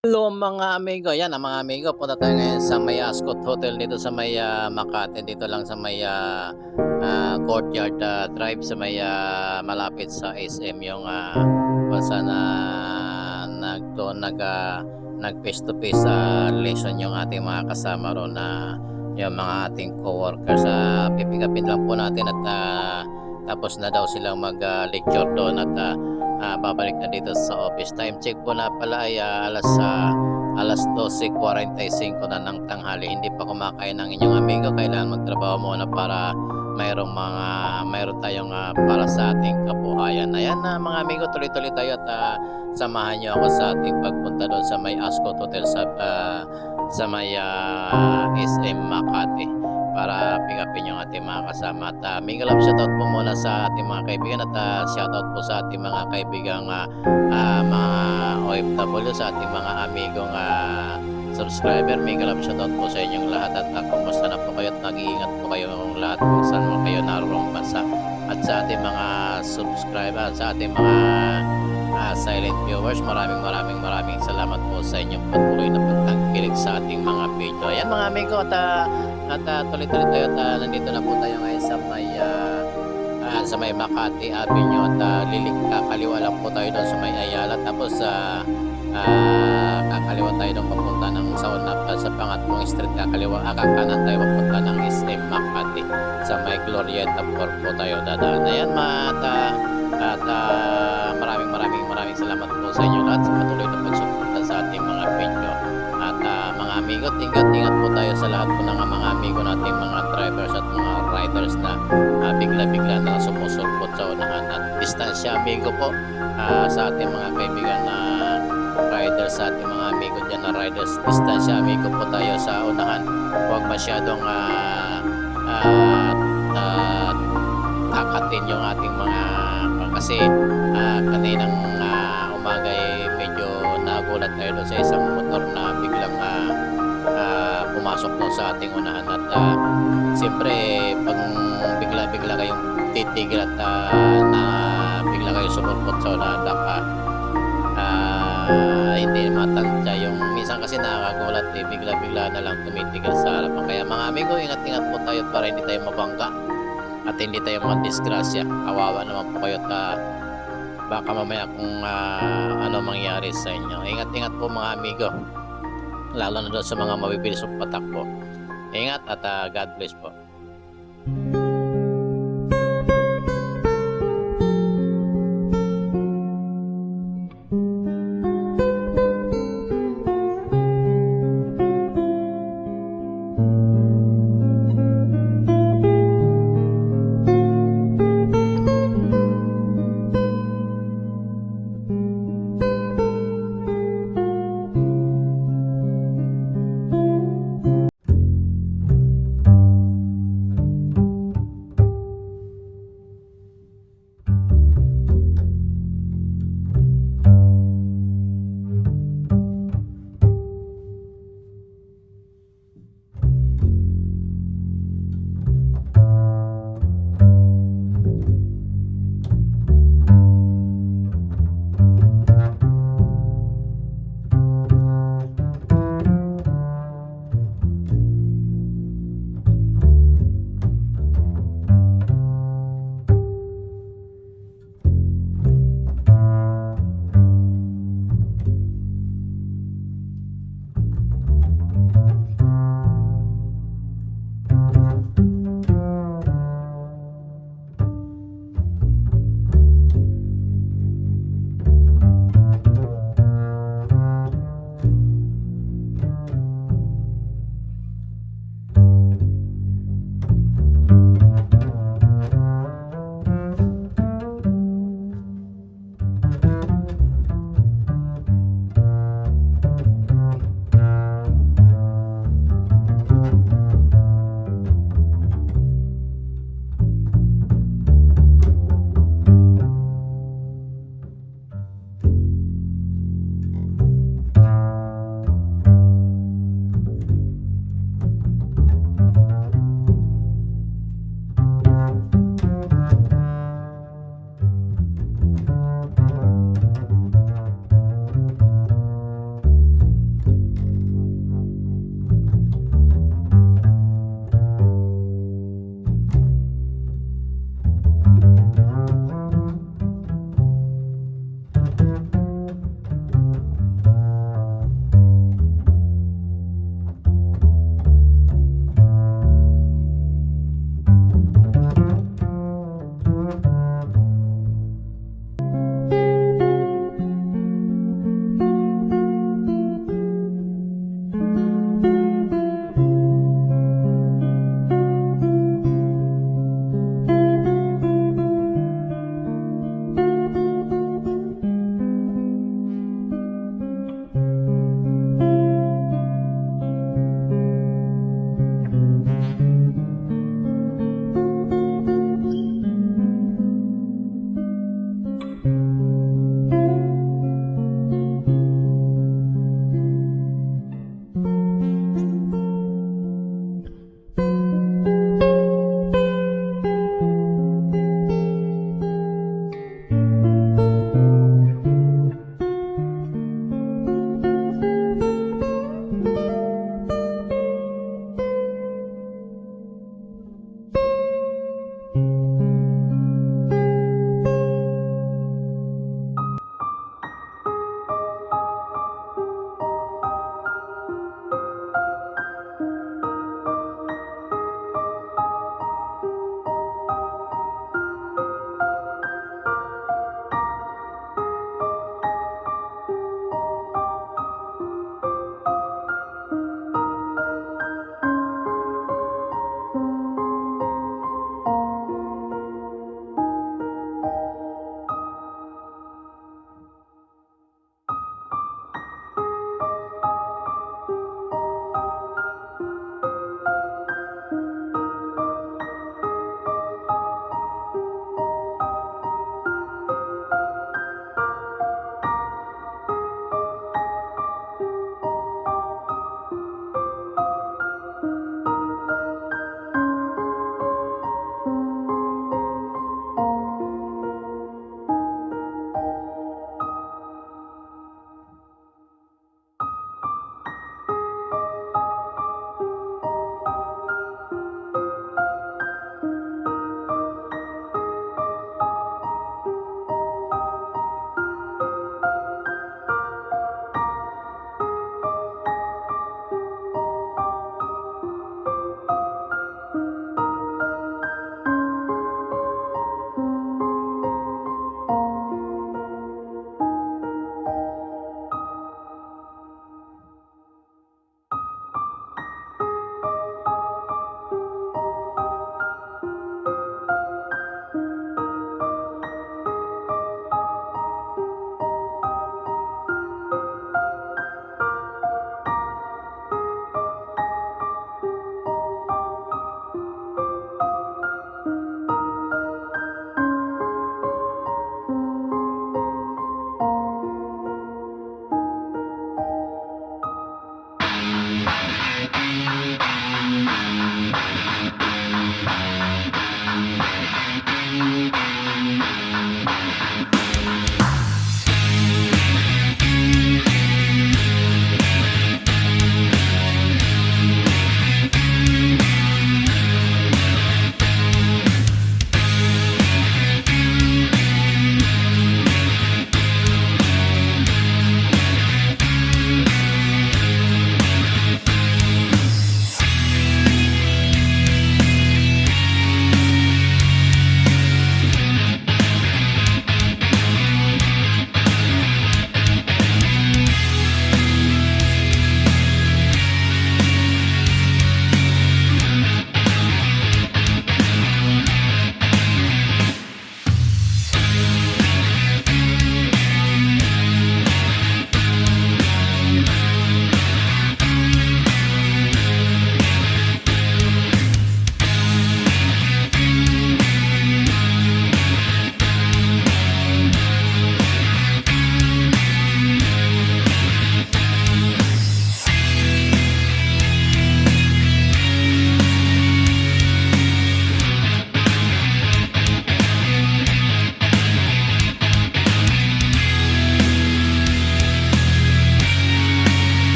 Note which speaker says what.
Speaker 1: Hello mga amigo, yan ang mga amigo, punta tayo ngayon sa may Ascot Hotel dito sa may Makati, dito lang sa may Courtyard Drive sa may malapit sa SM yung kung saan nag face to face relation yung ating mga kasama ron na yung mga ating co-workers. Pipikapin lang po natin at tapos na daw silang mag-lecture doon at babalik na dito sa office. Time check po na pala ay alas 12:45 na ng tanghali. Hindi pa kumakain ng inyong amigo. Kailangan magtrabaho muna para mayroon tayong para sa ating kabuhayan. Ayan na mga amigo, tuloy-tuloy tayo at samahan niyo ako sa ating pagpunta doon sa may Ascot Hotel sa may SM Makati para pick upin yung ating mga kasama. At mega love shoutout po muna sa ating mga kaibigan at shoutout po sa ating mga kaibigang mga OFW, sa ating mga amigong subscriber. Mega love shoutout po sa inyong lahat at kumusta na po kayo at nag-iingat po kayo lahat kung saan mo kayo naroong bansa. At sa ating mga subscriber, sa ating mga silent viewers, maraming salamat po sa inyong patuloy na pagtangkilik sa ating mga video. Ayan mga amigo, at tuloy-tuloy tayo at nandito na po tayo ngayon sa may Makati Avenue at kakaliwa lang po tayo doon sa may Ayala, tapos kakaliwa tayo doon papunta ng sauna sa pangatlong street, kakanan tayo papunta ng SM Makati sa may Glorieta Park po tayo dadaan. Ayan at maraming salamat po sa inyo lahat sa patuloy na pagsuporta sa ating mga video. At mga amigo, ingat po tayo sa lahat po ng mga amigo nating mga drivers at mga riders na bigla-bigla na sumusulpot sa unahan. At distansya amigo po sa ating mga kaibigan na riders, sa ating mga amigo dyan na riders, distansya amigo po tayo sa unahan. Huwag masyadong takatin yung ating mga kasi kaninang umaga medyo nagulat tayo doon sa isang motor na biglang pumasok doon sa ating unahan. At siyempre pag bigla kayong titigil at na bigla kayo sumulpot sa unahan, hindi matansya yung minsan kasi nakakagulat bigla na lang tumitigil sa harapan. Kaya mga amigo, ingat po tayo para hindi tayo mabangga at hindi tayo disgrasya. Kawawa naman po kayo at baka mamaya kung ano mangyari sa inyo. Ingat po mga amigo, lalo na doon sa mga mabibilis patakbo. Ingat at God bless po.